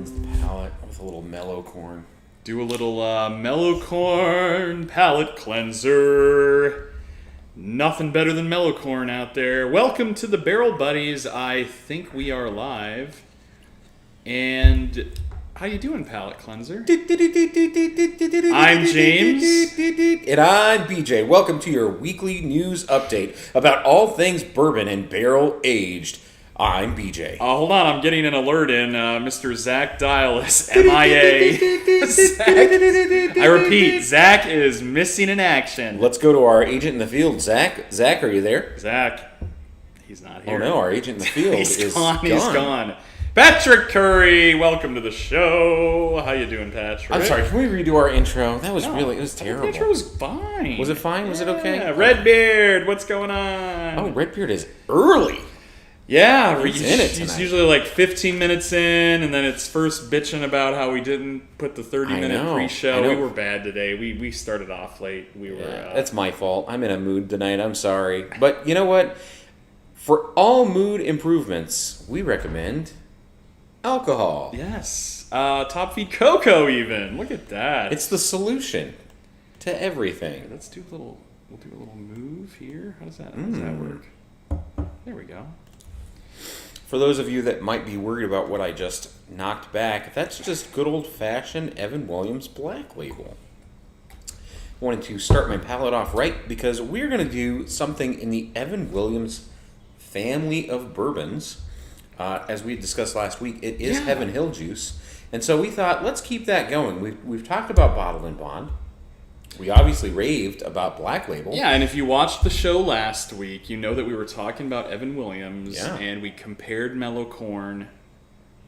cleanse the palate with a little mellow corn. Do a little mellow corn palate cleanser. Nothing better than mellow corn out there. Welcome to the Barrel Buddies. I think we are live. And how you doing, palate cleanser? I'm James. And I'm BJ. Welcome to your weekly news update about all things bourbon and barrel aged. I'm BJ. Hold on, I'm getting an alert in. Mr. Zach Dial is MIA. Zach, I repeat, Zach is missing in action. Let's go to our agent in the field. Zach, are you there? Zach, he's not here. Oh no, our agent in the field He's gone. Patrick Curry, welcome to the show. How you doing, Patrick? I'm sorry, can we redo our intro? That was it was terrible. The intro was fine. Was it fine? Was it okay? Redbeard, what's going on? Oh, Redbeard is early. Yeah, he's usually like 15 minutes in, and then it's first bitching about how we didn't put the 30-minute pre-show. We were bad today. We started off late. That's my fault. I'm in a mood tonight. I'm sorry. But you know what? For all mood improvements, we recommend alcohol. Yes. Top Feed Cocoa even. Look at that. It's the solution to everything. We'll do a little move here. How does that work? There we go. For those of you that might be worried about what I just knocked back, that's just good old-fashioned Evan Williams Black Label. I wanted to start my palate off right because we're going to do something in the Evan Williams family of bourbons. As we discussed last week, it is Heaven Hill Juice. And so we thought, let's keep that going. We've talked about Bottle and Bond. We obviously raved about Black Label. Yeah, and if you watched the show last week, you know that we were talking about Evan Williams, and we compared Mellow Corn,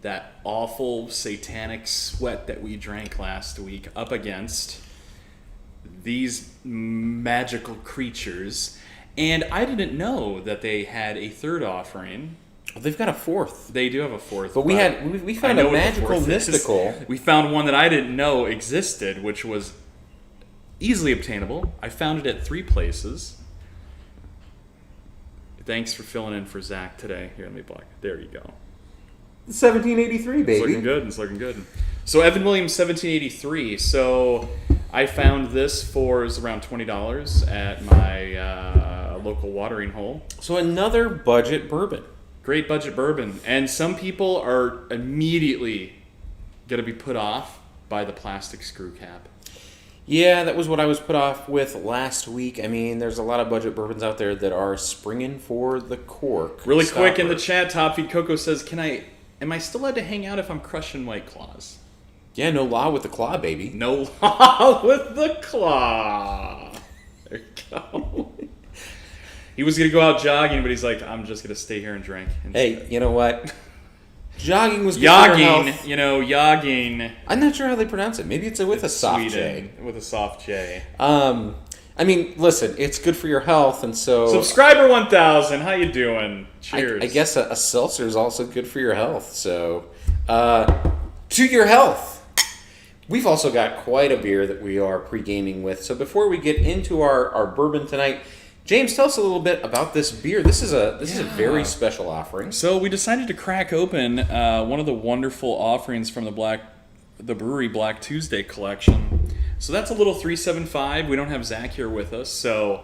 that awful satanic sweat that we drank last week, up against these magical creatures. And I didn't know that they had a third offering. Well, they've got a fourth. They do have a fourth. But we found a magical mystical. We found one that I didn't know existed, which was easily obtainable. I found it at 3 places. Thanks for filling in for Zach today. Here, let me block. There you go. 1783, baby. It's looking good. So Evan Williams 1783. So I found this for around $20 at my local watering hole. So another budget bourbon. Great budget bourbon. And some people are immediately going to be put off by the plastic screw cap. Yeah, that was what I was put off with last week. I mean, there's a lot of budget bourbons out there that are springing for the cork. Really quick in the chat, Top Feed Coco says, am I still allowed to hang out if I'm crushing White Claws? Yeah, no law with the claw, baby. No law with the claw. There you go. He was going to go out jogging, but he's like, I'm just going to stay here and drink. Hey, you know what? Jogging was good for your health. Yogging. I'm not sure how they pronounce it. Maybe it's with a soft J. With a soft J. I mean, listen, it's good for your health, and so... Subscriber 1000, how you doing? Cheers. I guess a seltzer is also good for your health, so... to your health! We've also got quite a beer that we are pre-gaming with, so before we get into our bourbon tonight... James, tell us a little bit about this beer. This is a very special offering. So we decided to crack open one of the wonderful offerings from the brewery Black Tuesday collection. So that's a little 375. We don't have Zach here with us, so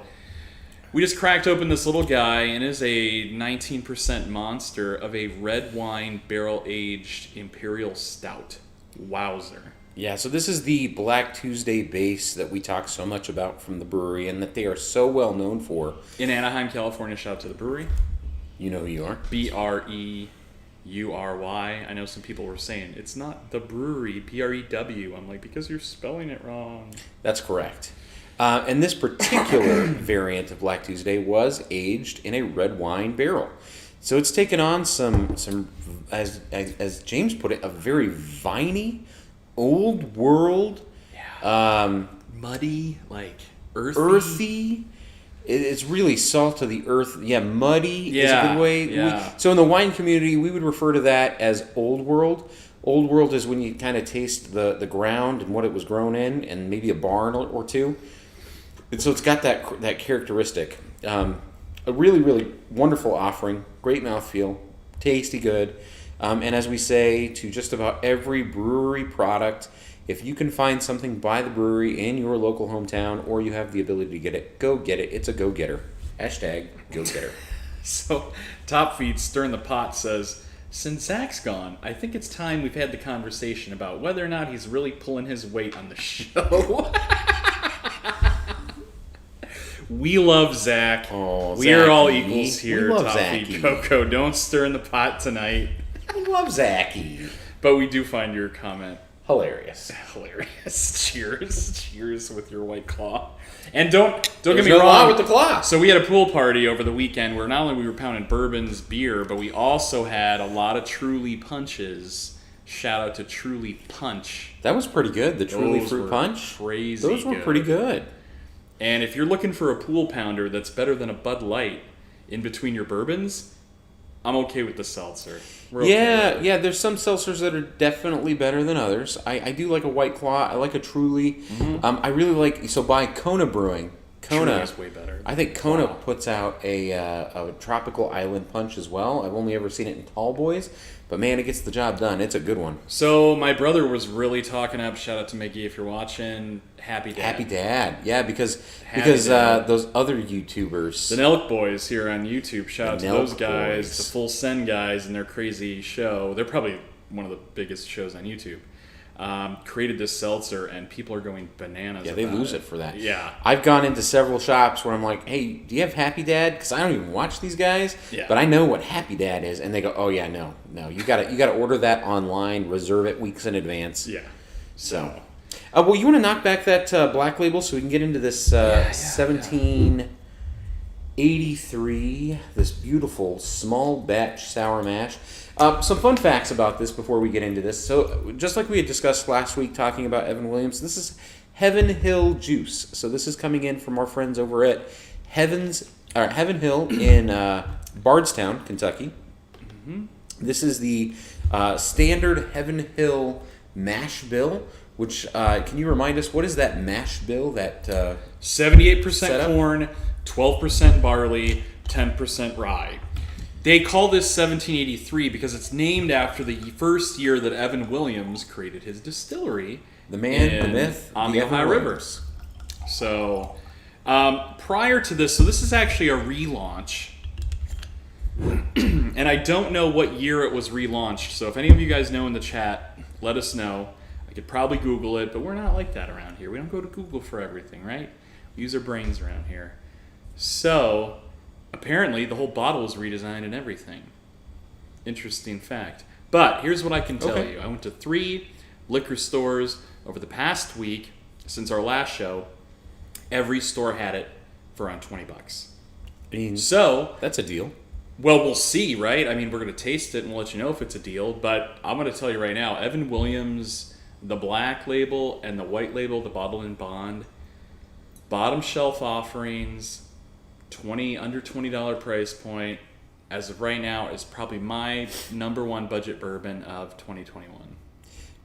we just cracked open this little guy, and it is a 19% monster of a red wine barrel-aged imperial stout. Wowzer. Yeah, so this is the Black Tuesday base that we talk so much about from the brewery and that they are so well known for. In Anaheim, California, shout out to the brewery. You know who you are. BREURY. I know some people were saying, it's not the brewery, BREW. I'm like, because you're spelling it wrong. That's correct. And this particular variant of Black Tuesday was aged in a red wine barrel. So it's taken on some as James put it, a very viney, old world, muddy, like earthy. It's really salt to the earth. Yeah, muddy is a good way. Yeah. So in the wine community, we would refer to that as old world. Old world is when you kind of taste the ground and what it was grown in, and maybe a barn or two. And so it's got that characteristic. A really, really wonderful offering. Great mouthfeel. Tasty good. And as we say to just about every brewery product, if you can find something by the brewery in your local hometown or you have the ability to get it, go get it. It's a go-getter. Hashtag go-getter. So, Top Feet Stirring the Pot says, since Zach's gone, I think it's time we've had the conversation about whether or not he's really pulling his weight on the show. We love Zach. Oh, we are all Zachy. equals here. We love Top Feet Zachy. Coco, don't stir in the pot tonight. I love Zachy. But we do find your comment Hilarious. hilarious. Cheers with your White Claw. And don't get There's me no wrong. law with the claw. So we had a pool party over the weekend where not only we were pounding Bourbon's beer, but we also had a lot of Truly punches. Shout out to Truly Punch. That was pretty good. The Truly Those Fruit were Punch. crazy Those were good. pretty good. And if you're looking for a pool pounder that's better than a Bud Light in between your bourbons, I'm okay with the seltzer. We're okay with it. Yeah. There's some seltzers that are definitely better than others. I do like a White Claw. I like a Truly. Mm-hmm. I really like. So by Kona Brewing. Kona Truly's way better. I think Kona Wow. puts out a tropical island punch as well. I've only ever seen it in Tall Boys, but man, it gets the job done. It's a good one. So my brother was really talking up. Shout out to Mickey if you're watching. Happy Dad. Happy Dad, yeah, because Dad. those other YouTubers. The Nelk Boys here on YouTube. Shout out The to those Nelk guys, Boys. the Full Send guys, and their crazy show. They're probably one of the biggest shows on YouTube. Created this seltzer, and people are going bananas. Yeah, they about lose it for that. Yeah. I've gone into several shops where I'm like, hey, do you have Happy Dad? Because I don't even watch these guys, Yeah. but I know what Happy Dad is, and they go, oh yeah, no, you gotta order that online, reserve it weeks in advance. Yeah. So, well, you want to knock back that Black Label so we can get into this 1783, this beautiful small batch sour mash. Some fun facts about this before we get into this. So, just like we had discussed last week talking about Evan Williams, this is Heaven Hill Juice. So this is coming in from our friends over at Heaven Hill in Bardstown, Kentucky. Mm-hmm. This is the standard Heaven Hill mash bill. Which can you remind us what is that mash bill? That 78% setup? corn, 12% barley, 10% rye. They call this 1783 because it's named after the first year that Evan Williams created his distillery. the man, the myth, on the Evan Ohio Williams. River. So, prior to this, so this is actually a relaunch. And I don't know what year it was relaunched. So if any of you guys know in the chat, let us know. I could probably Google it, but we're not like that around here. We don't go to Google for everything, right? We use our brains around here. So, apparently, the whole bottle was redesigned and everything. Interesting fact. But here's what I can tell you. I went to 3 liquor stores over the past week since our last show. Every store had it for around $20. I mean, So, that's a deal. well, we'll see, right? I mean, we're going to taste it and we'll let you know if it's a deal. But I'm going to tell you right now, Evan Williams, the Black Label and the White Label, the Bottle and Bond, bottom shelf offerings, under $20 price point, as of right now, is probably my number one budget bourbon of 2021.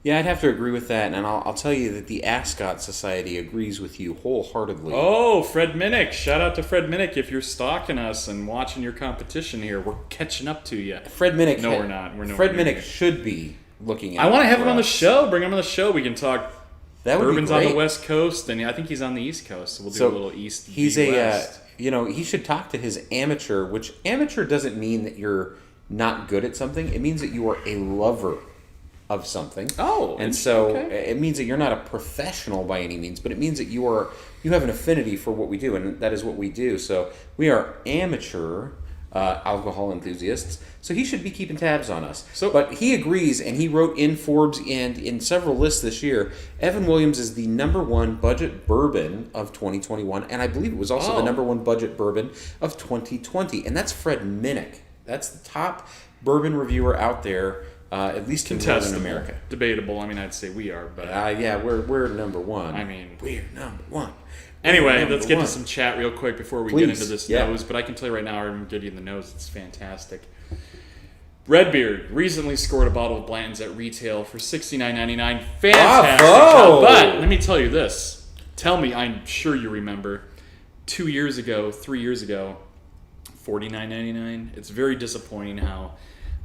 Yeah, I'd have to agree with that, and I'll tell you that the Ascot Society agrees with you wholeheartedly. Oh, Fred Minnick. Shout out to Fred Minnick. If you're stalking us and watching your competition here, we're catching up to you. Fred Minnick. No, we're not. We're nowhere Fred near Minnick you. should be looking at. I want to have for him on the us. show. Bring him on the show. We can talk That would bourbons be on great. the West Coast, and I think he's on the East Coast, so we'll do So a little East he's West. he should talk to his amateur, which amateur doesn't mean that you're not good at something. It means that you are a lover of something. Oh, and so okay. it means that you're not a professional by any means, but it means that you have an affinity for what we do, and that is what we do. So we are amateur alcohol enthusiasts. So he should be keeping tabs on us. But he agrees, and he wrote in Forbes and in several lists this year, Evan Williams is the number one budget bourbon of 2021, and I believe it was also the number one budget bourbon of 2020. And that's Fred Minnick. That's the top bourbon reviewer out there, at least in Northern America. Debatable. I mean, I'd say we are, but Yeah, we're number one. I mean, we're number one. Anyway, Number let's get one. to some chat real quick before we Please, get into this yeah. nose. But I can tell you right now, I'm getting the nose. It's fantastic. Redbeard recently scored a bottle of Blanton's at retail for $69.99. Fantastic Bravo! job. But let me tell you this. Tell me, I'm sure you remember, 3 years ago, $49.99. It's very disappointing how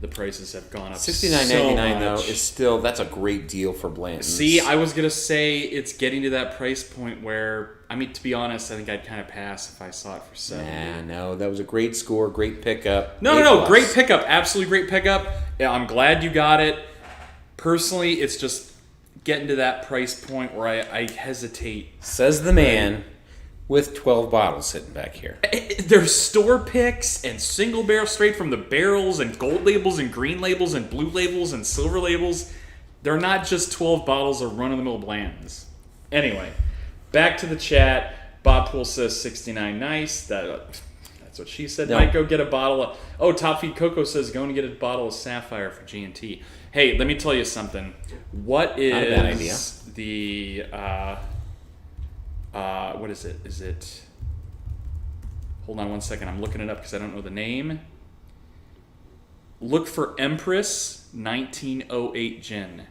the prices have gone up. $69.99 though much. is still, that's a great deal for Blanton's. See, I was gonna say it's getting to that price point where, I mean, to be honest, I think I'd kind of pass if I saw it for 70. Nah, no, that was a great score, great pickup. No, great pickup, absolutely great pickup. Yeah, I'm glad you got it. Personally, it's just getting to that price point where I hesitate. Says the man with 12 bottles sitting back here. There's store picks and single barrel straight from the barrels and gold labels and green labels and blue labels and silver labels. They're not just 12 bottles of run-of-the-mill Blandons. Anyway, back to the chat. Bob Poole says 69 nice. That's what she said. No. Might go get a bottle of... Oh, Top Feed Coco says going to get a bottle of Sapphire for G&T. Hey, let me tell you something. What is Not a bad idea. the... what is it? Is it... Hold on one second. I'm looking it up because I don't know the name. Look for Empress 1908 gin.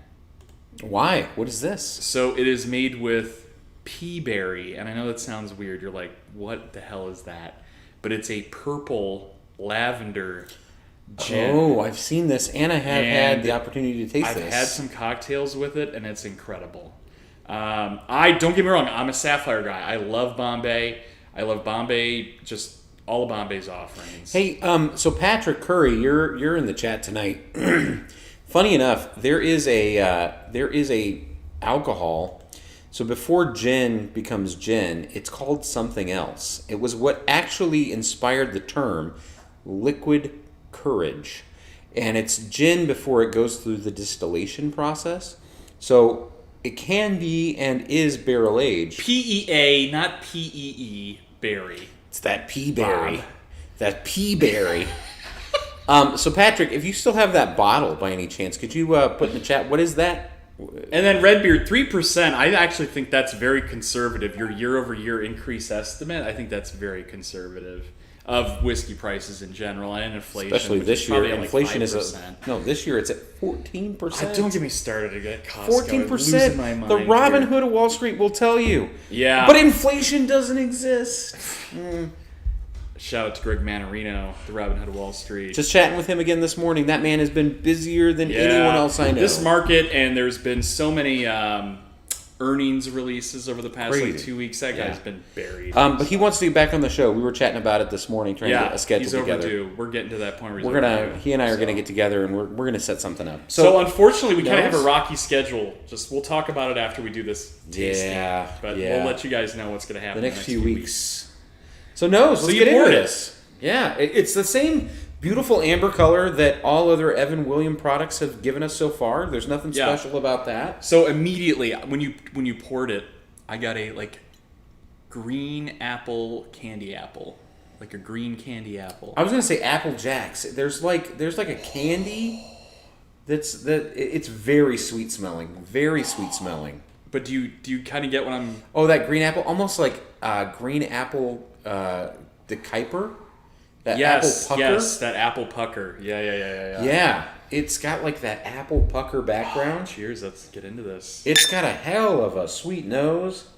Why? What is this? So it is made with pea berry, and I know that sounds weird. You're like, what the hell is that? But it's a purple lavender gin. Oh, I've seen this, and I have had the opportunity to taste this. I've had some cocktails with it, and it's incredible. I don't get me wrong. I'm a Sapphire guy. I love Bombay. I love Bombay. Just all of Bombay's offerings. Hey, so Patrick Curry, you're in the chat tonight. Funny enough, there is a alcohol. So before gin becomes gin, it's called something else. It was what actually inspired the term liquid courage, and it's gin before it goes through the distillation process. So it can be and is barrel aged. PEA, not PEE berry. It's that pea berry. Bob. That pea berry. So Patrick, if you still have that bottle by any chance, could you put in the chat, what is that? And then Redbeard, 3%. I actually think that's very conservative. Your year-over-year increase estimate, I think that's very conservative of whiskey prices in general and inflation. Especially which this is year, probably only inflation 5%. this year it's at 14%. Don't get me started at Costco. 14%. I'm losing my mind The Robin here. Hood of Wall Street will tell you. Yeah. But inflation doesn't exist. Shout out to Greg Mannarino, the Robin Hood of Wall Street. Just chatting with him again this morning. That man has been busier than anyone else I know. This market, and there's been so many earnings releases over the past Crazy. 2 weeks. That guy's been buried. But he wants to get back on the show. We were chatting about it this morning, trying to get a schedule he's together. overdue. We're getting to that point where He and I are gonna get together and we're gonna set something up. So unfortunately, we kind of Nose? have a rocky schedule. We'll talk about it after we do this tasting. Yeah, But yeah. we'll let you guys know what's going to happen the next few weeks. So let's you get into poured it. this. Yeah, it's the same beautiful amber color that all other Evan William products have given us so far. There's nothing special about that. So immediately when you poured it, I got a green apple candy apple, like a green candy apple. I was gonna say Apple Jacks. There's like a candy it's very sweet smelling, very sweet smelling. But do you kind of get what I'm? Oh, that green apple, almost like green apple, the Kuiper. That apple pucker. Yes, that apple pucker. Yeah. Yeah, it's got like that apple pucker background. Cheers, let's get into this. It's got a hell of a sweet nose.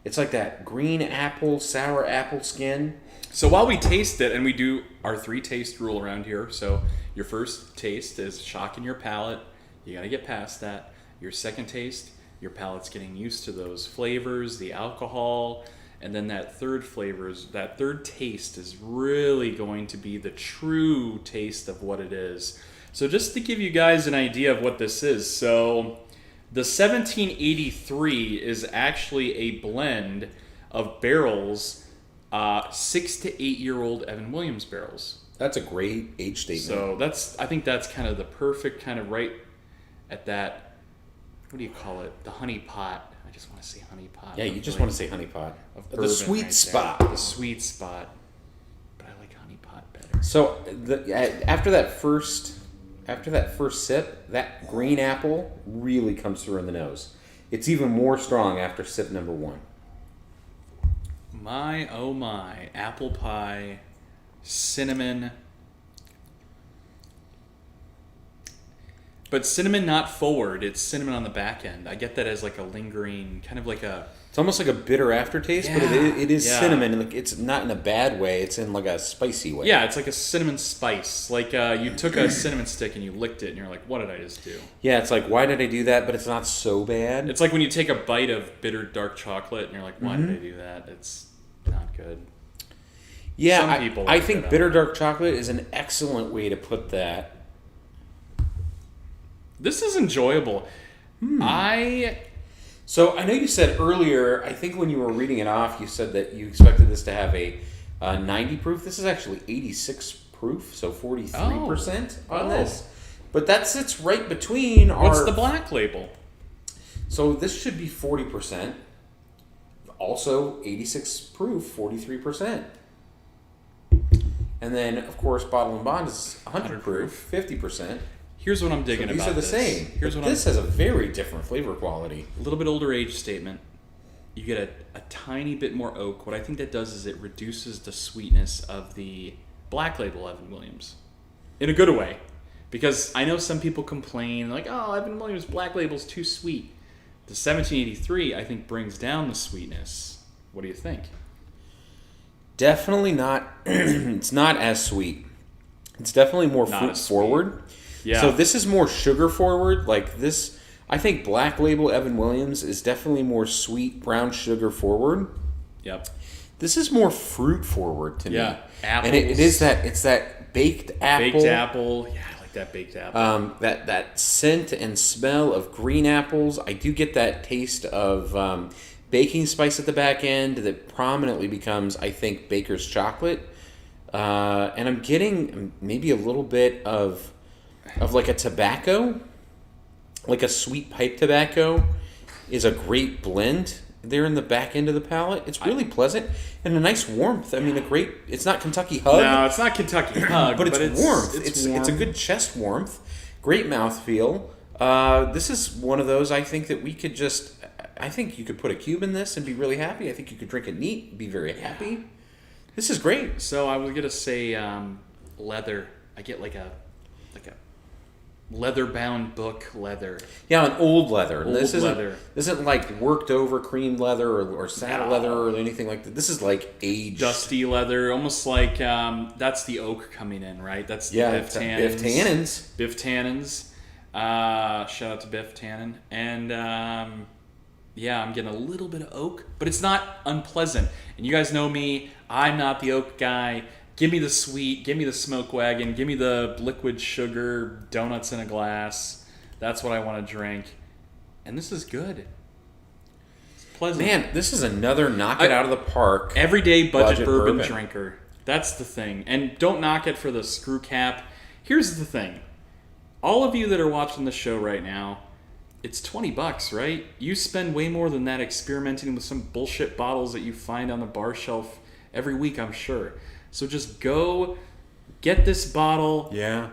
It's like that green apple, sour apple skin. So while we taste it, and we do our 3 taste rule around here, so your first taste is shocking your palate. You got to get past that. Your second taste, your palate's getting used to those flavors, the alcohol, and then that third taste is really going to be the true taste of what it is. So just to give you guys an idea of what this is, so the 1783 is actually a blend of barrels, 6 to 8 year old Evan Williams barrels. That's a great age statement. So I think that's kind of the perfect kind of right at that. What do you call it? The honey pot. I just want to say honey pot. Yeah, you just want to say honey pot. The sweet spot. The sweet spot. But I like honey pot better. So after that first sip, that green apple really comes through in the nose. It's even more strong after sip number 1. My oh my, apple pie, cinnamon. But cinnamon not forward, it's cinnamon on the back end. I get that as like a lingering, kind of like a It's almost like a bitter aftertaste, but it is cinnamon. And it's not in a bad way. It's in like a spicy way. Yeah, it's like a cinnamon spice. Like you took a cinnamon stick and you licked it, and you're like, "What did I just do?" Yeah, it's like, why did I do that? But it's not so bad. It's like when you take a bite of bitter dark chocolate, and you're like, "Why did I do that?" It's not good. Yeah, Some people I like think it. bitter dark chocolate is an excellent way to put that. This is enjoyable. So I know you said earlier, I think when you were reading it off, you said that you expected this to have a 90 proof. This is actually 86 proof, so 43% on this. But that sits right between What's the black label? So this should be 40%. Also 86 proof, 43%. And then, of course, Bottle and Bond is 100 proof, 50%. Here's what I'm digging So about these are the same. Here's what this has a very different flavor quality. A little bit older age statement. You get a tiny bit more oak. What I think that does is it reduces the sweetness of the black label Evan Williams. In a good way. Because I know some people complain, like, oh, Evan Williams black label's too sweet. The 1783, I think, brings down the sweetness. What do you think? Definitely not. It's not as sweet. It's definitely more fruit forward. Yeah. So this is more sugar forward. Like this, I think Black Label Evan Williams is definitely more sweet brown sugar forward. Yep. This is more fruit forward to me. Yeah. Apples. And it is that. It's that baked apple. Baked apple. Yeah, I like that baked apple. That scent and smell of green apples. I do get that taste of baking spice at the back end that prominently becomes, I think, baker's chocolate. And I'm getting maybe a little bit of like a tobacco, like a sweet pipe tobacco is a great blend there in the back end of the palate. It's really pleasant and a nice warmth. I mean, it's not Kentucky Hug. No, it's not Kentucky Hug, but it's warmth. It's warm. It's a good chest warmth, great mouthfeel. This is one of those I think that we could just, I think you could put a cube in this and be really happy. I think you could drink it neat, be very happy. This is great. So I was gonna say leather. I get like a leather-bound book leather. Yeah, an old leather. This isn't like worked over cream leather or saddle leather or anything like that. This is like aged, dusty leather, almost like that's the oak coming in, right? That's the Biff Tannins. Biff Tannins. Shout out to Biff Tannen. And yeah, I'm getting a little bit of oak, but it's not unpleasant. And you guys know me, I'm not the oak guy. Give me the sweet, give me the smoke wagon, give me the liquid sugar, donuts in a glass. That's what I want to drink. And this is good. It's pleasant. Man, this is another knock it out of the park. Everyday budget bourbon drinker. That's the thing. And don't knock it for the screw cap. Here's the thing. All of you that are watching the show right now, it's $20, right? You spend way more than that experimenting with some bullshit bottles that you find on the bar shelf every week, I'm sure. So just go get this bottle and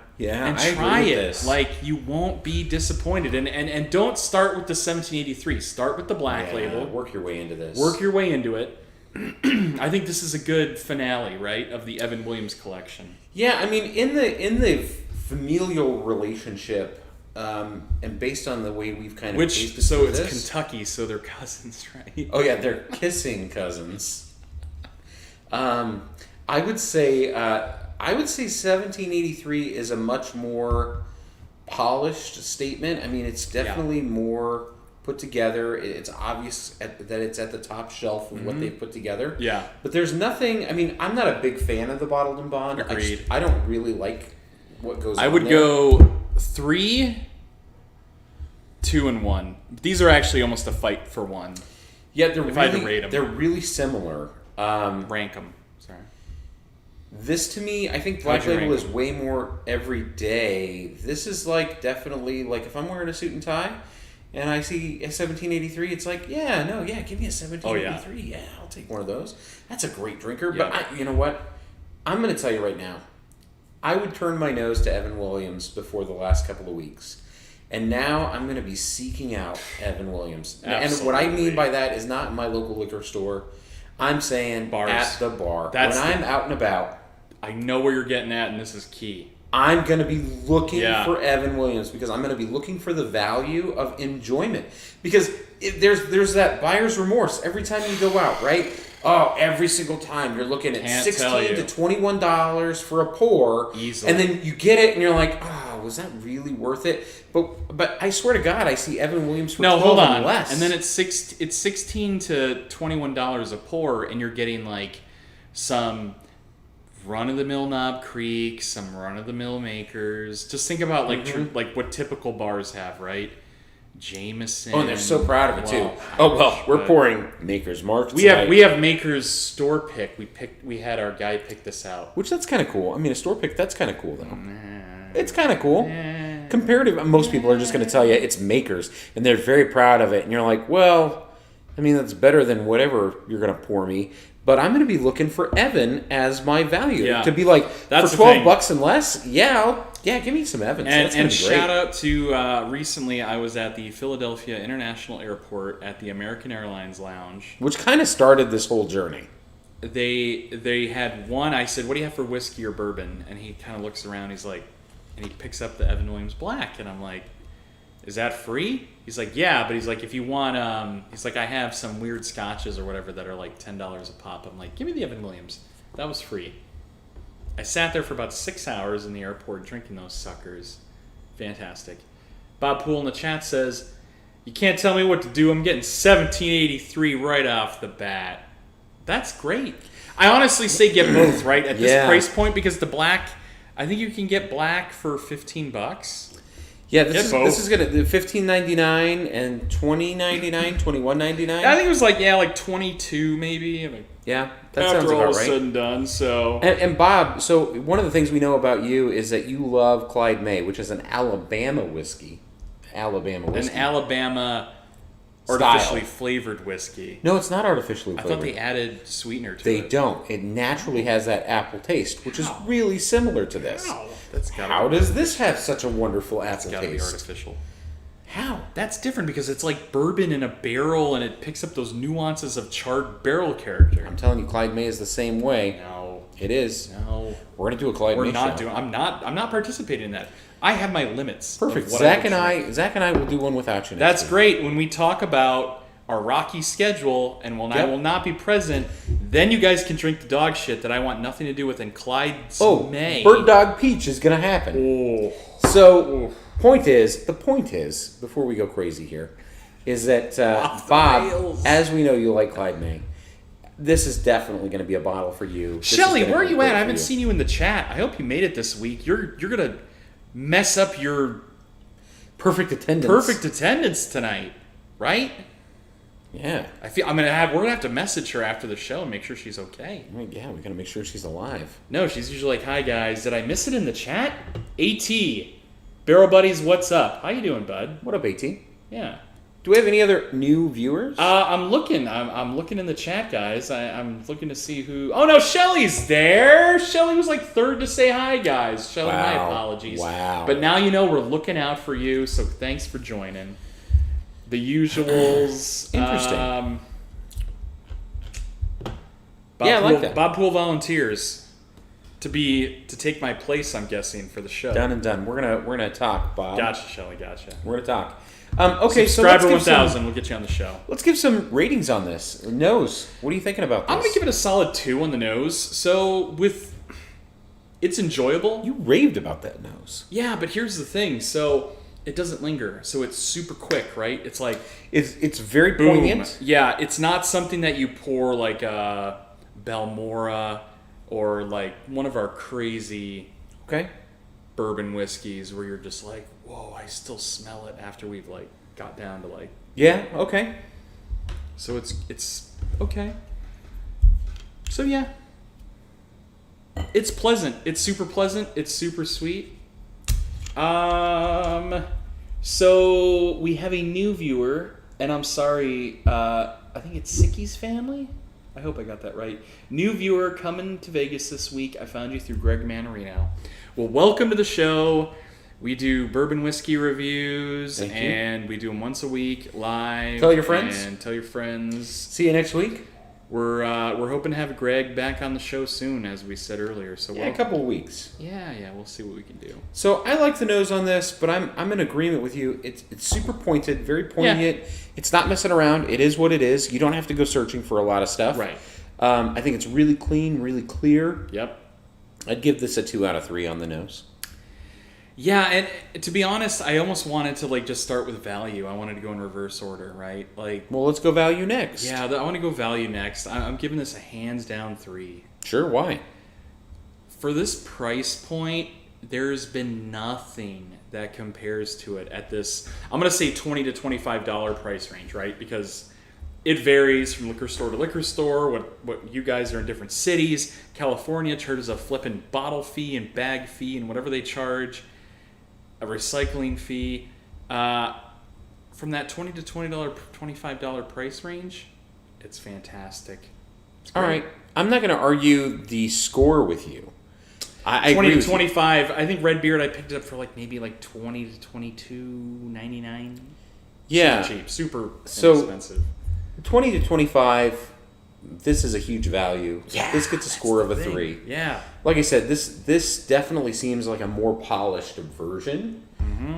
try it. Like, you won't be disappointed. And don't start with the 1783. Start with the black label. Work your way into this. Work your way into it. I think this is a good finale, right, of the Evan Williams collection. Yeah, I mean, in the familial relationship, and based on the way we've kind of it's Kentucky, so they're cousins, right? Oh yeah, they're kissing cousins. I would say 1783 is a much more polished statement. I mean, it's definitely more put together. It's obvious that it's at the top shelf of what they've put together. Yeah. But there's nothing. I mean, I'm not a big fan of the bottled and bond. Agreed. I don't really like what goes on I would there. go 3, 2, and 1. These are actually almost a fight for one. Yeah, if I had to rate them. They're really similar. Rank them. Sorry. This to me, I think Black Label is way more everyday. This is like definitely like if I'm wearing a suit and tie and I see a 1783, it's like, give me a 1783. Yeah, I'll take one of those. That's a great drinker. Yeah. But you know what? I'm going to tell you right now. I would turn my nose to Evan Williams before the last couple of weeks. And now I'm going to be seeking out Evan Williams. Absolutely. And what I mean by that is not in my local liquor store. I'm saying bars. At the bar. I'm out and about. I I know where you're getting at, and this is key. I'm going to be looking Yeah. for Evan Williams because I'm going to be looking for the value of enjoyment. Because there's that buyer's remorse every time you go out, right? Oh, every single time you're looking at Can't tell $16 you. to $21 for a pour, Easily. and then you get it, and you're like, oh, was that really worth it? But I swear to God, I see Evan Williams for No, 12 hold and on. less. And then it's $16 to $21 a pour, and you're getting like some run-of-the-mill Knob Creek, some run-of-the-mill makers. Just think about like what typical bars have, right? Jameson. Oh, and they're so proud of it too. Well, We're pouring Maker's Mark We tonight. have Maker's store pick. We had our guy pick this out. Which that's kind of cool. I mean, a store pick, that's kind of cool though. It's kind of cool. Comparative, most people are just going to tell you it's Maker's, and they're very proud of it. And you're like, well, I mean, that's better than whatever you're going to pour me. But I'm going to be looking for Evan as my value. Yeah. To be like, That's for the thing. $12 and less, give me some Evans. That's And going to be great. shout out to recently I was at the Philadelphia International Airport at the American Airlines Lounge. Which kind of started this whole journey. They had one. I said, "What do you have for whiskey or bourbon?" And he kind of looks around. He's like, and he picks up the Evan Williams Black, and I'm like, "Is that free?" He's like, "Yeah," but he's like, "If you want," he's like, "I have some weird scotches or whatever that are like $10 a pop." I'm like, "Give me the Evan Williams." That was free. I sat there for about 6 hours in the airport drinking those suckers. Fantastic. Bob Poole in the chat says, "You can't tell me what to do. I'm getting 1783 right off the bat." That's great. I honestly say get both, right? At this price point, because the black, I think you can get black for $15. Yeah, this both. is gonna $15.99 and $20.99, $21.99. I think it was like 22 maybe. Yeah, that sounds after all about is right. said and done, so And Bob, so one of the things we know about you is that you love Clyde May, which is an Alabama whiskey. an Alabama Style. artificially flavored whiskey. No, it's not artificially I flavored. thought they added sweetener to They it. don't. It naturally has that apple taste, which is really similar to this. Wow, that's gotta How be, does this have such a wonderful apple gotta be taste? artificial. How? That's different because it's like bourbon in a barrel, and it picks up those nuances of charred barrel character. I'm telling you, Clyde May is the same way. No, It is. no, We're gonna do a Clyde we're May not show. doing. I'm not participating in that. I have my limits. Perfect. Of what Zach will and drink. Zach and I will do one without you. That's next week. great. When we talk about our Rocky schedule, and when I Yep. will not be present, then you guys can drink the dog shit that I want nothing to do with. And Clyde's May. Bird Dog Peach is gonna happen. Oh, So, the point is, before we go crazy here, is that Off the Bob, rails. as we know you like Clyde May, this is definitely going to be a bottle for you. This is Shelly, gonna where are be you great at? I for haven't you. seen you in the chat. I hope you made it this week. You're gonna mess up your Perfect attendance. perfect attendance tonight, right? Yeah. We're gonna have to message her after the show and make sure she's okay. I mean, yeah, we got to make sure she's alive. No, she's usually like, "Hi guys, did I miss it in the chat?" AT, Barrel Buddies, what's up? How you doing, bud? What up, AT? Yeah. Do we have any other new viewers? I'm looking. I'm looking in the chat, guys. I'm looking to see who. Oh no, Shelly's there. Shelly was like third to say hi, guys. Shelly, my Wow. apologies. Wow. But now you know we're looking out for you. So thanks for joining. The usuals. Interesting. Bob Yeah, I like Poole, that. Bob Poole volunteers to take my place. I'm guessing for the show. Done and done. We're gonna talk, Bob. Gotcha, Shelly. Gotcha. We're gonna talk. Okay, so Subscriber let's give 1000. We'll get you on the show. let's give some ratings on this. Nose. What are you thinking about this? I'm gonna give it a solid 2 on the nose. So it's enjoyable. You raved about that nose. Yeah, but here's the thing. So it doesn't linger. So it's super quick, right? It's like It's very boom. poignant. Yeah, it's not something that you pour like a Balmora or like one of our crazy Okay. bourbon whiskeys where you're just like, whoa, I still smell it after we've like got down to like. Yeah. Okay. So it's okay. So yeah. It's pleasant. It's super pleasant. It's super sweet. So we have a new viewer, and I'm sorry, I think it's Sicky's family? I hope I got that right. New viewer coming to Vegas this week. I found you through Greg Mannarino. Well, welcome to the show. We do bourbon whiskey reviews, Thank you. and we do them once a week live. Tell your friends. And tell your friends. See you next week. we're hoping to have Greg back on the show soon, as we said earlier. So a couple of weeks. Yeah, we'll see what we can do. So I like the nose on this, but I'm in agreement with you. It's super pointed, very poignant. Yeah. It's not messing around. It is what it is. You don't have to go searching for a lot of stuff. Right. I think it's really clean, really clear. Yep. I'd give this a 2 out of 3 on the nose. Yeah, and to be honest, I almost wanted to just start with value. I wanted to go in reverse order, right? Well, let's go value next. Yeah, I want to go value next. I'm giving this a hands down 3. Sure, why? For this price point, there's been nothing that compares to it at this, I'm going to say $20 to $25 price range, right? Because it varies from liquor store to liquor store. What you guys are in different cities. California charges a flipping bottle fee and bag fee and whatever they charge. A recycling fee. From that $20 to $25 price range, it's fantastic. All right. I'm not going to argue the score with you. I 20 agree to with 25. I think Red Beard I picked it up for maybe $20 to $22.99. Yeah. Super cheap. Super inexpensive. 20 to 25. This is a huge value. Yeah, this gets a score of a 3. Yeah. Like I said, this definitely seems like a more polished version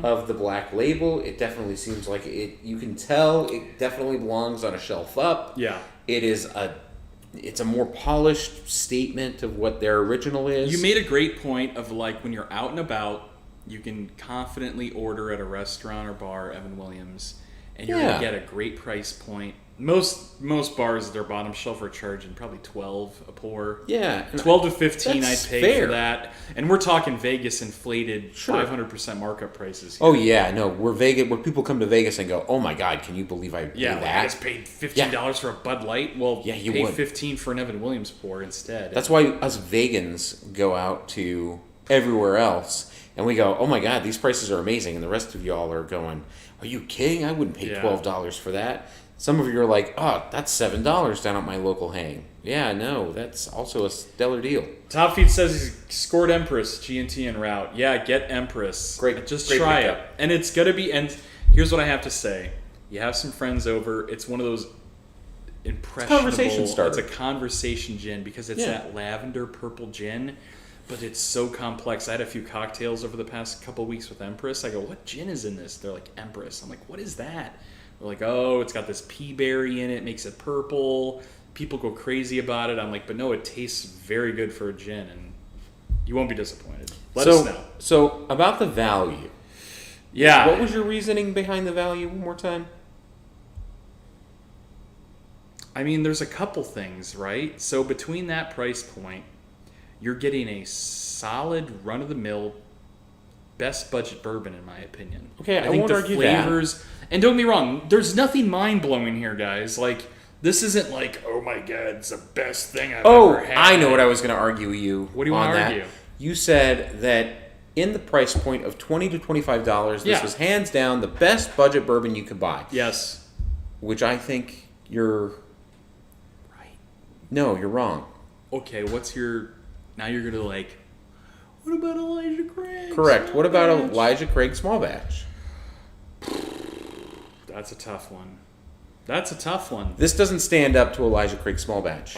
of the Black Label. It definitely seems like it. You can tell it definitely belongs on a shelf up. Yeah. It's a more polished statement of what their original is. You made a great point of when you're out and about, you can confidently order at a restaurant or bar Evan Williams, and you're gonna get a great price point. Most bars at their bottom shelf are charging probably $12 a pour. Yeah, 12 to 15 I'd pay fair. for that. And we're talking Vegas inflated 500% markup prices here. Oh yeah, no, we're Vegas. Where people come to Vegas and go, "Oh my God, can you believe I paid that?" I just paid $15 for a Bud Light. Well, you pay would. $15 for an Evan Williams pour instead. That's why us vegans go out to everywhere else and we go, "Oh my God, these prices are amazing," and the rest of y'all are going, "Are you kidding? I wouldn't pay $12 for that." Some of you are like, "Oh, that's $7 down at my local hang." Yeah, no, that's also a stellar deal. Top Feed says he's scored Empress, G&T en route. Yeah, get Empress. Great. Just great try pickup. it. And it's going to be, and here's what I have to say. You have some friends over. It's one of those impressionable. Conversation starter. It's a conversation gin because it's that lavender purple gin, but it's so complex. I had a few cocktails over the past couple of weeks with Empress. I go, "What gin is in this?" They're like, "Empress." I'm like, "What is that?" They're like, "Oh, it's got this pea berry in it, makes it purple." People go crazy about it. I'm like, "But no, it tastes very good for a gin, and you won't be disappointed." Let us know. So, about the value. Yeah. What was your reasoning behind the value one more time? I mean, there's a couple things, right? So between that price point, you're getting a solid run-of-the-mill best budget bourbon, in my opinion. Okay, I think won't the argue flavors, and don't get me wrong, there's nothing mind-blowing here, guys. This isn't "Oh my God, it's the best thing I've ever had." I know what I was going to argue with you. What do you want to argue? You said that in the price point of $20 to $25, this was hands down the best budget bourbon you could buy. Yes. Which I think you're right. No, you're wrong. Okay, now you're going to what about Elijah Craig? Correct. What about Elijah Craig Small Batch? That's a tough one. This doesn't stand up to Elijah Craig Small Batch.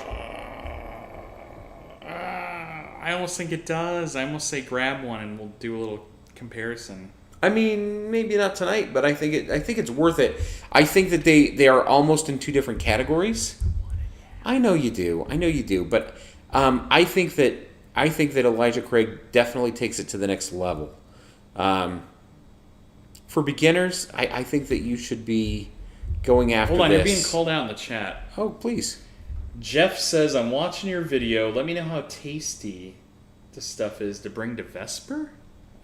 I almost think it does. I almost say grab one and we'll do a little comparison. I mean, maybe not tonight, but I think it's worth it. I think that they are almost in two different categories. I know you do, but I think that Elijah Craig definitely takes it to the next level. For beginners, I think that you should be going after this. Hold on, you're being called out in the chat. Oh, please. Jeff says, "I'm watching your video. Let me know how tasty this stuff is to bring to Vesper."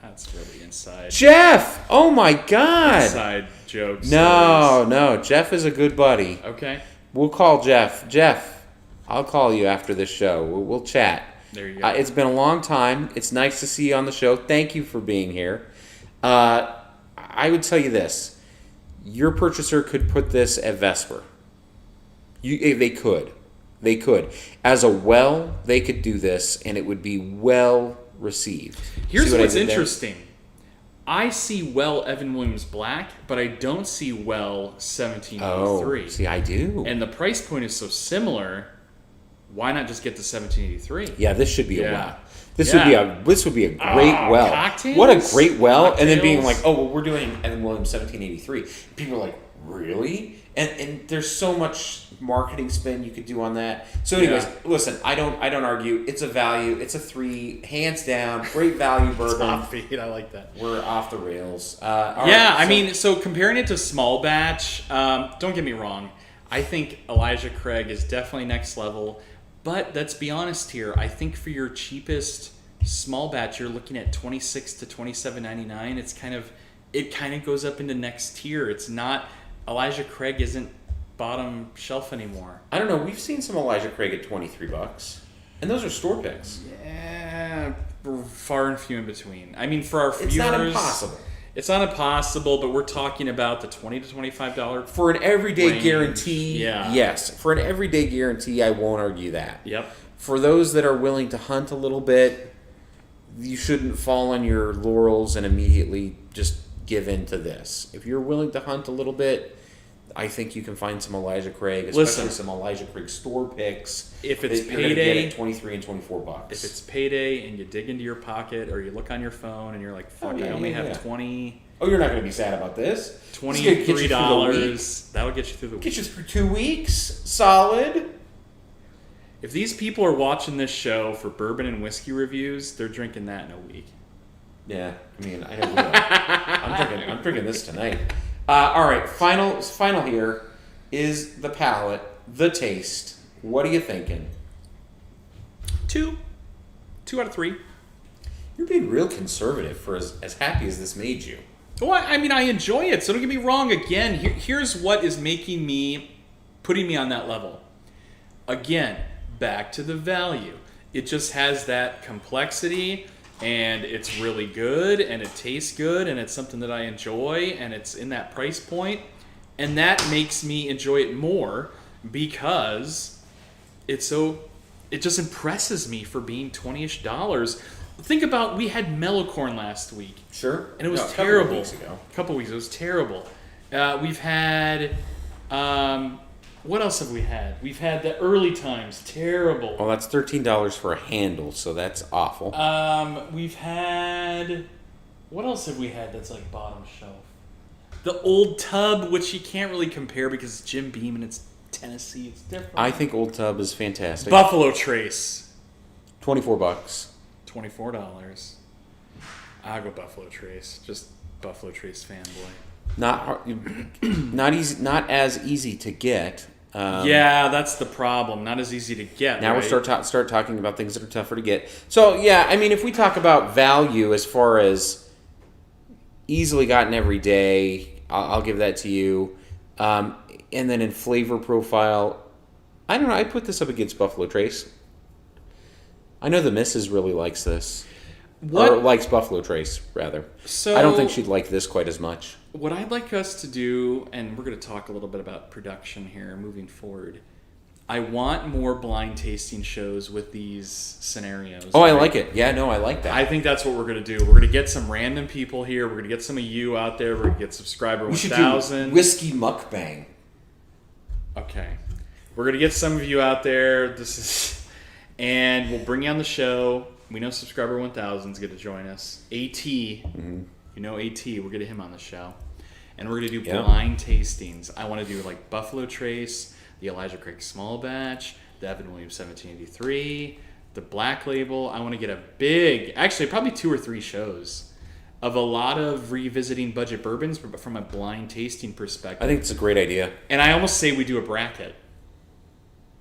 That's really inside. Jeff! Oh my God! Inside jokes. No. Jeff is a good buddy. Okay. We'll call Jeff. Jeff, I'll call you after this show. We'll chat. There you go. It's been a long time. It's nice to see you on the show. Thank you for being here. I would tell you this. Your purchaser could put this at Vesper. They could. As a they could do this, and it would be well received. Here's what's interesting. I see Evan Williams Black, but I don't see 1783. Oh, see, I do. And the price point is so similar why not just get the 1783? Yeah, this should be a Yeah. well. This Yeah. would be a great well. Cocktails? What a great well! And then being Cocktails? like, oh well, we're doing Evan Williams 1783. People are like, really? And there's so much marketing spin you could do on that. So, anyways, listen, I don't argue. It's a value. It's a 3, hands down. Great value bourbon. Top feed, I like that. We're off the rails. I mean, so comparing it to small batch, don't get me wrong. I think Elijah Craig is definitely next level. But let's be honest here. I think for your cheapest small batch, you're looking at $26 to $27.99. It kind of goes up into next tier. It's not, Elijah Craig isn't bottom shelf anymore. I don't know. We've seen some Elijah Craig at $23, and those are store picks. Yeah, far and few in between. I mean, for our viewers, It's not impossible. It's not impossible, but we're talking about the $20 to $25 For an everyday range. guarantee, Yeah. yes. For an everyday guarantee, I won't argue that. Yep. For those that are willing to hunt a little bit, you shouldn't fall on your laurels and immediately just give in to this. If you're willing to hunt a little bit, I think you can find some Elijah Craig, especially some Elijah Craig store picks. If it's that you're gonna payday, get at $23 and $24. if it's payday and you dig into your pocket or you look on your phone and you're like, fuck, yeah, I only yeah, have yeah. 20 Oh, you're not going to be sad about this. $23. That'll get you through the week. Get you through 2 weeks, solid. If these people are watching this show for bourbon and whiskey reviews, they're drinking that in a week. Yeah, I mean, I know we are. I'm drinking this tonight. All right, final here is the palate, the taste. What are you thinking? 2 out of 3. You're being real conservative for as happy as this made you. Well, I mean, I enjoy it, so don't get me wrong. Again, here's what is putting me on that level. Again, back to the value. It just has that complexity, and it's really good, and it tastes good, and it's something that I enjoy, and it's in that price point, and that makes me enjoy it more because it just impresses me for being $20-ish. Think about, we had Mellocorn last week. Sure. And it was No, a couple of terrible. weeks ago. A couple weeks. It was terrible. We've had, what else have we had? We've had the early times. Terrible. Well, that's $13 for a handle, so that's awful. We've had, what else have we had that's like bottom shelf? The Old Tub, which you can't really compare because it's Jim Beam and it's Tennessee. It's different. I think Old Tub is fantastic. Buffalo Trace. $24. $24. I'll go Buffalo Trace. Just Buffalo Trace fanboy. Not easy, not as easy to get. Yeah, that's the problem. Not as easy to get. Now right? we're start talking about things that are tougher to get. So yeah, I mean, if we talk about value as far as easily gotten every day, I'll give that to you. And then in flavor profile, I don't know. I put this up against Buffalo Trace. I know the missus really likes this. Or likes Buffalo Trace, rather. So I don't think she'd like this quite as much. What I'd like us to do, and we're going to talk a little bit about production here moving forward. I want more blind tasting shows with these scenarios. Oh, right? I like it. Yeah, no, I like that. I think that's what we're going to do. We're going to get some random people here. We're going to get some of you out there. We're going to get subscriber 1,000. We should do whiskey mukbang. Okay. We're going to get some of you out there. And we'll bring you on the show. We know subscriber 1,000 is going to join us. AT. Mm-hmm. You know AT. We'll get him on the show. And we're going to do blind tastings. I want to do like Buffalo Trace, the Elijah Craig Small Batch, the Evan Williams 1783, the Black Label. I want to get a big, actually probably 2 or 3 shows of a lot of revisiting budget bourbons but from a blind tasting perspective. I think it's a great idea. And I almost say we do a bracket.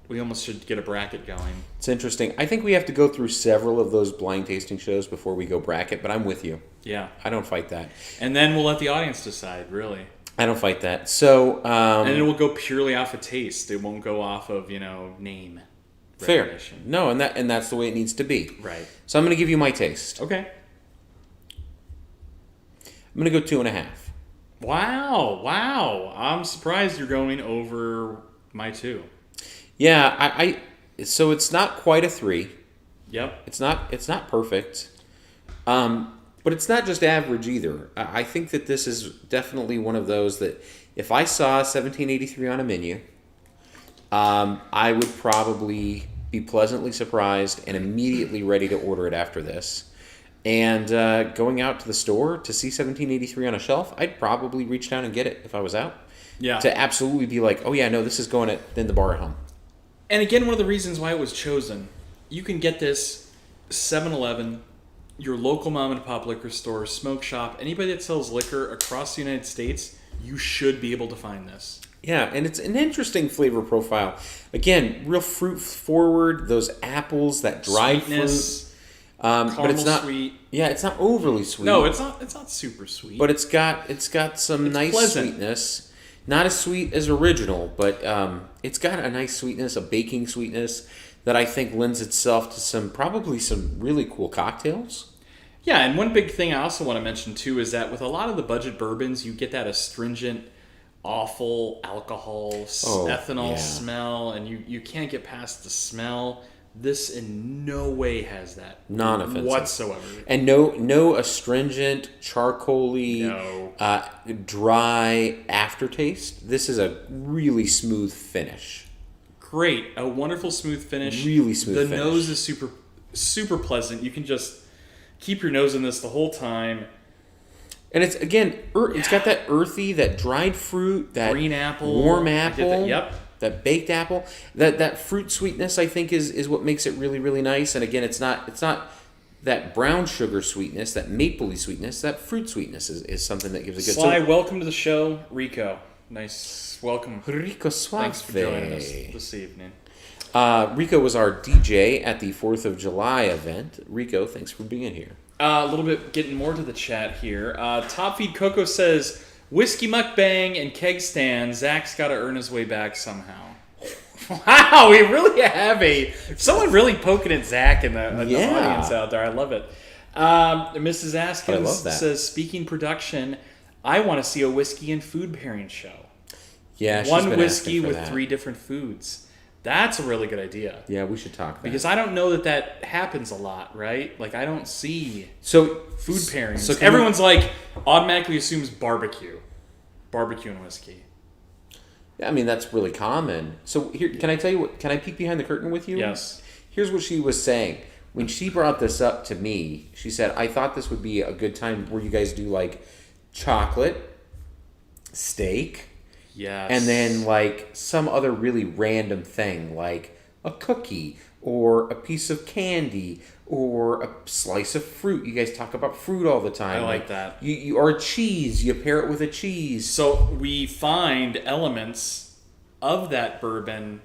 We almost should get a bracket going. It's interesting. I think we have to go through several of those blind tasting shows before we go bracket, but I'm with you. Yeah. I don't fight that. And then we'll let the audience decide, really. I don't fight that. So, and it will go purely off of taste. It won't go off of, name recognition. Fair. No, and that's the way it needs to be. Right. So I'm going to give you my taste. Okay. I'm going to go 2.5. Wow. I'm surprised you're going over my 2. Yeah, so it's not quite a 3. Yep. It's not perfect. But it's not just average either. I think that this is definitely one of those that if I saw 1783 on a menu, I would probably be pleasantly surprised, and immediately ready to order it after this. And going out to the store to see 1783 on a shelf, I'd probably reach down and get it if I was out. Yeah. To absolutely be like, oh yeah, no, this is going in the bar at home. And again, one of the reasons why it was chosen, you can get this 7-Eleven, your local mom and pop liquor store, smoke shop, anybody that sells liquor across the United States, you should be able to find this. Yeah, and it's an interesting flavor profile. Again, real fruit forward, those apples, that dried Sweetness, fruit. But it's not sweet. Yeah, it's not overly sweet. No, it's not super sweet. But it's got some nice pleasant. sweetness. Not as sweet as original, but it's got a nice sweetness, a baking sweetness that I think lends itself to probably some really cool cocktails. Yeah, and one big thing I also want to mention too is that with a lot of the budget bourbons, you get that astringent, awful alcohol, ethanol smell, and you can't get past the smell. This in no way has that. Non-offensive. Whatsoever. And no astringent, charcoaly, dry aftertaste. This is a really smooth finish. Great. A wonderful smooth finish. Really smooth finish. The nose is super, super pleasant. You can just keep your nose in this the whole time. And it's, again, it's got that earthy, that dried fruit, that green apple, warm apple. Yep. That baked apple, that fruit sweetness, I think is what makes it really, really nice. And again, it's not that brown sugar sweetness, that mapley sweetness. That fruit sweetness is something that gives a good. Sly, welcome to the show, Rico. Nice, welcome. Rico Suave. Thanks for joining us this evening. Rico was our DJ at the 4th of July event. Rico, thanks for being here. A little bit getting more to the chat here. Top Feed Coco says, whiskey mukbang and keg stand. Zach's got to earn his way back somehow. Wow, we really have someone really poking at Zach in the audience out there. I love it. Mrs. Askins says, speaking production, I want to see a whiskey and food pairing show. Yeah, she's one been whiskey with that. 3 different foods. That's a really good idea. Yeah, we should talk that. Because I don't know that happens a lot, right? Like, I don't see food pairings. So everyone's automatically assumes barbecue. Barbecue and whiskey. Yeah, I mean, that's really common. So here, can I tell you what? Can I peek behind the curtain with you? Yes. Here's what she was saying. When she brought this up to me, she said, I thought this would be a good time where you guys do, chocolate, steak... Yes. And then, some other really random thing, like a cookie or a piece of candy or a slice of fruit. You guys talk about fruit all the time. I like that. Or a cheese. You pair it with a cheese. So we find elements of that bourbon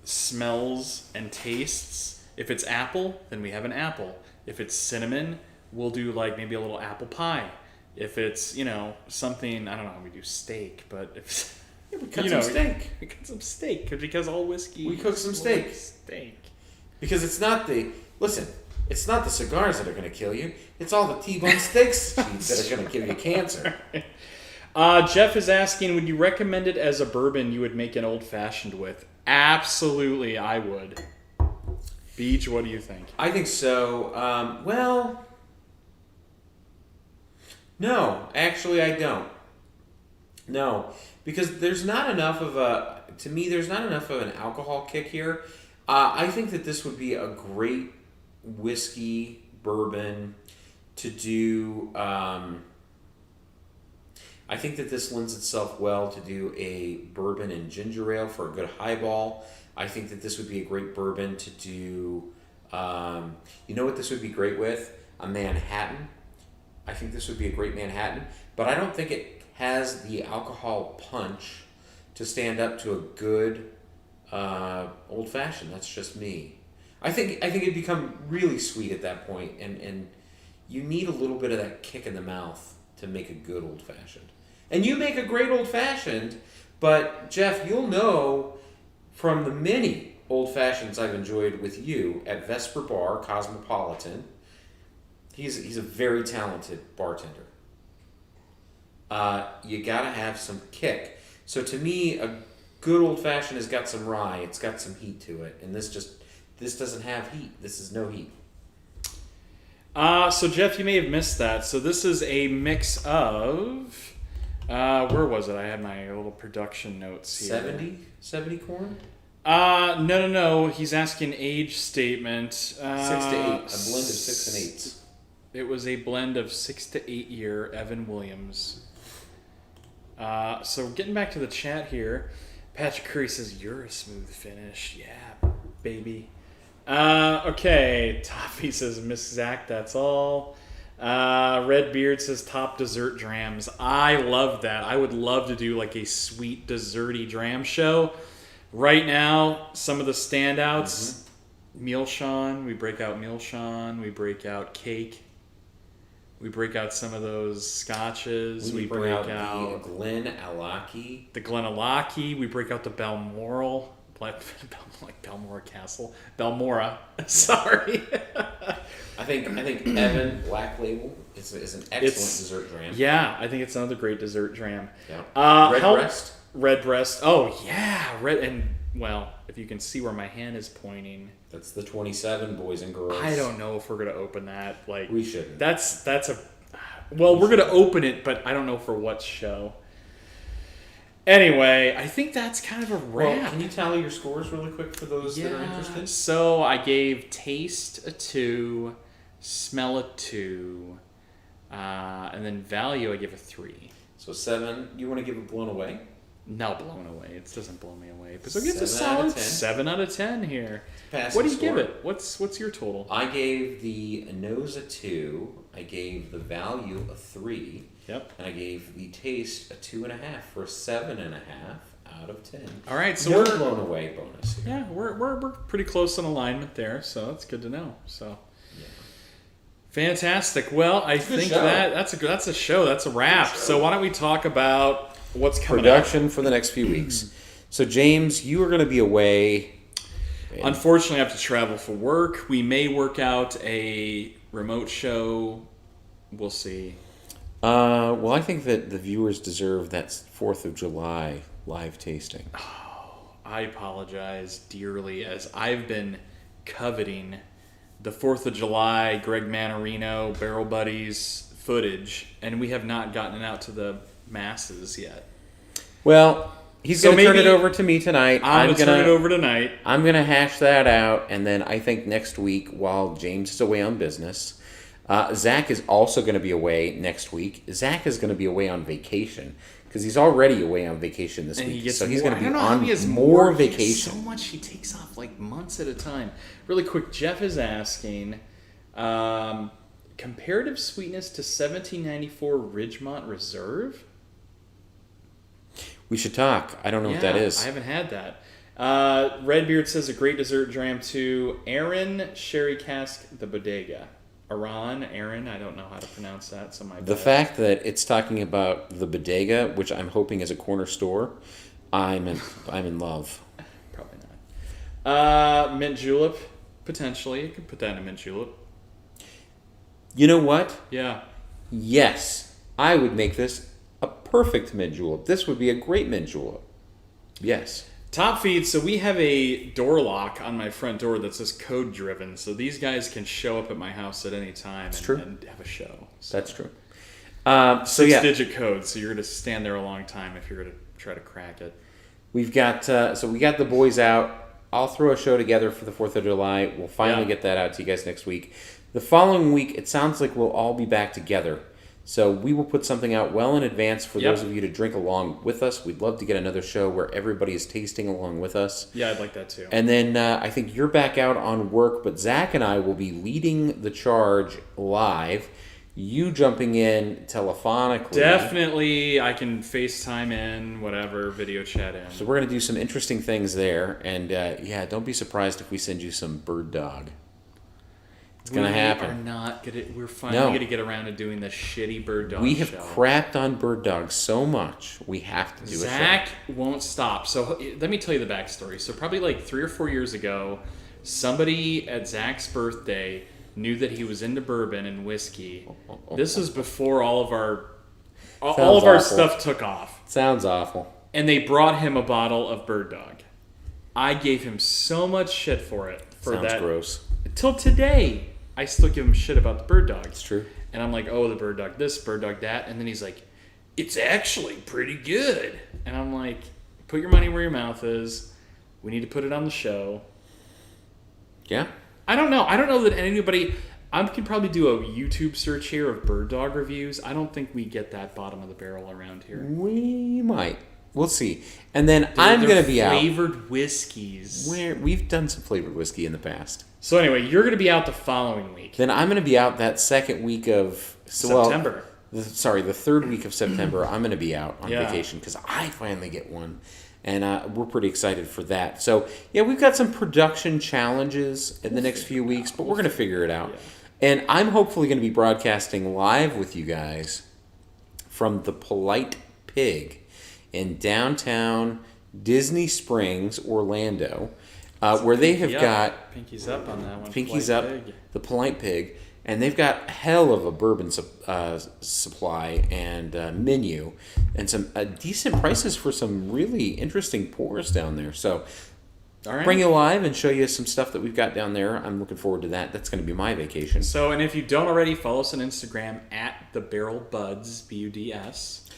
smells and tastes. If it's apple, then we have an apple. If it's cinnamon, we'll do, maybe a little apple pie. If it's, something, I don't know how we do steak, but if... we cut some steak. We cut some steak because all whiskey. We cook some steak. Because it's not it's not the cigars that are going to kill you. It's all the T-bone steaks that are going to give you cancer. Jeff is asking, would you recommend it as a bourbon you would make an old-fashioned with? Absolutely, I would. Beach, what do you think? I think so. No, actually I don't. No, because there's not enough of an alcohol kick here. I think that this would be a great whiskey bourbon to do. I think that this lends itself well to do a bourbon and ginger ale for a good highball. I think that this would be a great bourbon to do. You know what this would be great with? A Manhattan. I think this would be a great Manhattan, but I don't think it has the alcohol punch to stand up to a good old fashioned. That's just me. I think it'd become really sweet at that point, and you need a little bit of that kick in the mouth to make a good old fashioned. And you make a great old fashioned, but Jeff, you'll know from the many old fashions I've enjoyed with you at Vesper Bar, Cosmopolitan. He's a very talented bartender. You gotta have some kick. So to me, a good old fashioned has got some rye. It's got some heat to it, and this doesn't have heat. This is no heat. So Jeff, you may have missed that. So this is a mix of where was it? I had my little production notes here. 70 corn. No. He's asking age statement. 6 to 8. A blend of 6 and 8s. It was a blend of 6 to 8 year Evan Williams. So getting back to the chat here, Patrick Curry says, "You're a smooth finish." Yeah, baby. Okay. Toffee says, "Miss Zach, that's all." Redbeard says, "Top dessert drams." I love that. I would love to do like a sweet desserty dram show. Right now, some of the standouts, Mealshawn, we break out Mealshawn, we break out cake, we break out some of those scotches, we break out the Glen Alaki. The Glen Alaki, we break out the Balmoral, like Balmoral Castle, Balmora, sorry. I think Evan Black Label is an excellent dessert dram. Yeah, I think it's another great dessert dram. Yeah. Redbreast. Redbreast. Oh yeah, if you can see where my hand is pointing. That's the 27, boys and girls. I don't know if we're gonna open that. Like we shouldn't. We're gonna open it, but I don't know for what show. Anyway, I think that's kind of a wrap. Well, can you tally your scores really quick for those that are interested? So I gave taste a 2, smell a 2, and then value I give a 3. So 7. You want to give it blown away? No, blown away. It doesn't blow me away. But so it gives a solid 7 out of 10 here. What do you give it? What's your total? I gave the nose a 2. I gave the value a 3. Yep. And I gave the taste a 2.5 for a 7.5 out of 10. All right, so we're blown away bonus here. Yeah, we're pretty close in alignment there, so that's good to know. So. Yeah. Fantastic. Well, I think that's a show. That's a wrap. So why don't we talk about what's coming production for the next few weeks. So James, you are going to be away. Unfortunately, I have to travel for work. We may work out a remote show. We'll see. Well, I think that the viewers deserve that 4th of July live tasting. Oh, I apologize dearly, as I've been coveting the 4th of July Greg Mannarino Barrel Buddies footage, and we have not gotten it out to the masses yet. Well, he's going to turn it over to me tonight. I'm going to turn it over tonight. I'm going to hash that out, and then I think next week, while James is away on business, Zach is also going to be away next week. Zach is going to be away on vacation because he's already away on vacation this week. So he's going to be on more vacation. So much he takes off, like months at a time. Really quick, Jeff is asking, comparative sweetness to 1794 Ridgemont Reserve? We should talk. I don't know what that is. I haven't had that. Redbeard says a great dessert dram too. Aaron Sherry Cask the Bodega. Aaron, I don't know how to pronounce that. So the fact that it's talking about the bodega, which I'm hoping is a corner store, I'm in love. Probably not. Mint julep, potentially. You could put that in a mint julep. You know what? Yeah. Yes, I would make this a perfect mint julep. This would be a great mint julep. Yes. Top feed, so we have a door lock on my front door that says code driven, so these guys can show up at my house at any time and have a show. So. That's true. 6-digit code, so you're going to stand there a long time if you're going to try to crack it. We've got we got the boys out. I'll throw a show together for the 4th of July. We'll finally get that out to you guys next week. The following week, it sounds like we'll all be back together. So we will put something out well in advance for those of you to drink along with us. We'd love to get another show where everybody is tasting along with us. Yeah, I'd like that too. And then I think you're back out on work, but Zach and I will be leading the charge live. You jumping in telephonically. Definitely, I can FaceTime in, whatever, video chat in. So we're going to do some interesting things there. And don't be surprised if we send you some bird dog. It's going to happen. We're finally going to get around to doing the shitty bird dog show. We have crapped on bird dogs so much, we have to do it. Zach won't stop. So let me tell you the backstory. So probably like 3 or 4 years ago, somebody at Zach's birthday knew that he was into bourbon and whiskey. This was before all of our stuff took off. Sounds awful. And they brought him a bottle of bird dog. I gave him so much shit for it. Sounds gross. Till today, I still give him shit about the bird dog. It's true. And I'm like, oh, the bird dog this, bird dog that. And then he's like, it's actually pretty good. And I'm like, put your money where your mouth is. We need to put it on the show. Yeah. I don't know. I don't know that anybody... I could probably do a YouTube search here of bird dog reviews. I don't think we get that bottom of the barrel around here. We might. We'll see. And then I'm going to be out. Flavored whiskeys. We've done some flavored whiskey in the past. So anyway, you're going to be out the following week. Then I'm going to be out that second week of... September. The third week of September, I'm going to be out on vacation because I finally get one. And we're pretty excited for that. So, yeah, we've got some production challenges in the next few weeks, but we're going to figure it out. Yeah. And I'm hopefully going to be broadcasting live with you guys from the Polite Pig in downtown Disney Springs, Orlando, where they have got... Pinkies up on that one. Pinkies up, the Polite Pig. And they've got hell of a bourbon supply and menu and some decent prices for some really interesting pours down there. So bring you live and show you some stuff that we've got down there. I'm looking forward to that. That's going to be my vacation. So, and if you don't already, follow us on Instagram at The Barrel Buds, BUDS.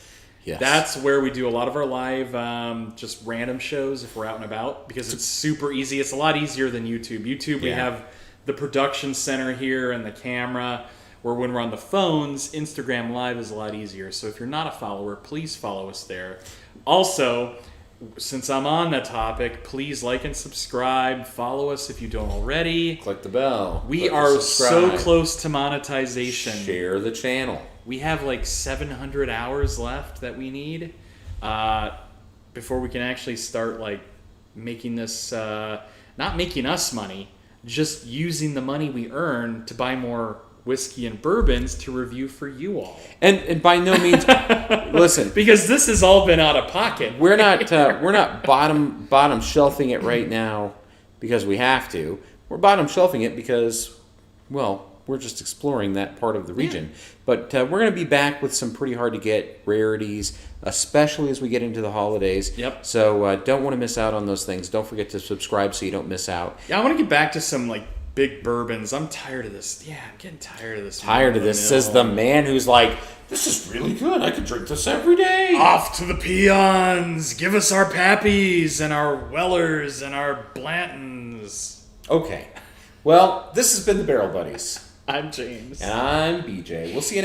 Yes. That's where we do a lot of our live, just random shows if we're out and about because it's super easy. It's a lot easier than YouTube. YouTube, we have the production center here and the camera, where when we're on the phones, Instagram Live is a lot easier. So if you're not a follower, please follow us there. Also, since I'm on the topic, please like and subscribe. Follow us if you don't already. Click the bell. We are so close to monetization. Share the channel. We have like 700 hours left that we need before we can actually start like making this, not making us money, just using the money we earn to buy more whiskey and bourbons to review for you all. And by no means, listen, because this has all been out of pocket. We're not bottom shelving it right now because we have to. We're bottom shelving it because, well, we're just exploring that part of the region. Yeah. But we're going to be back with some pretty hard to get rarities, especially as we get into the holidays. Yep. So don't want to miss out on those things. Don't forget to subscribe so you don't miss out. Yeah, I want to get back to some like big bourbons. I'm tired of this. Yeah, I'm getting tired of this. Tired of this, says the man who's like, this is really good. I could drink this every day. Off to the peons. Give us our Pappies and our Wellers and our Blantons. Okay. Well, this has been the Barrel Buddies. I'm James. And I'm BJ. We'll see you next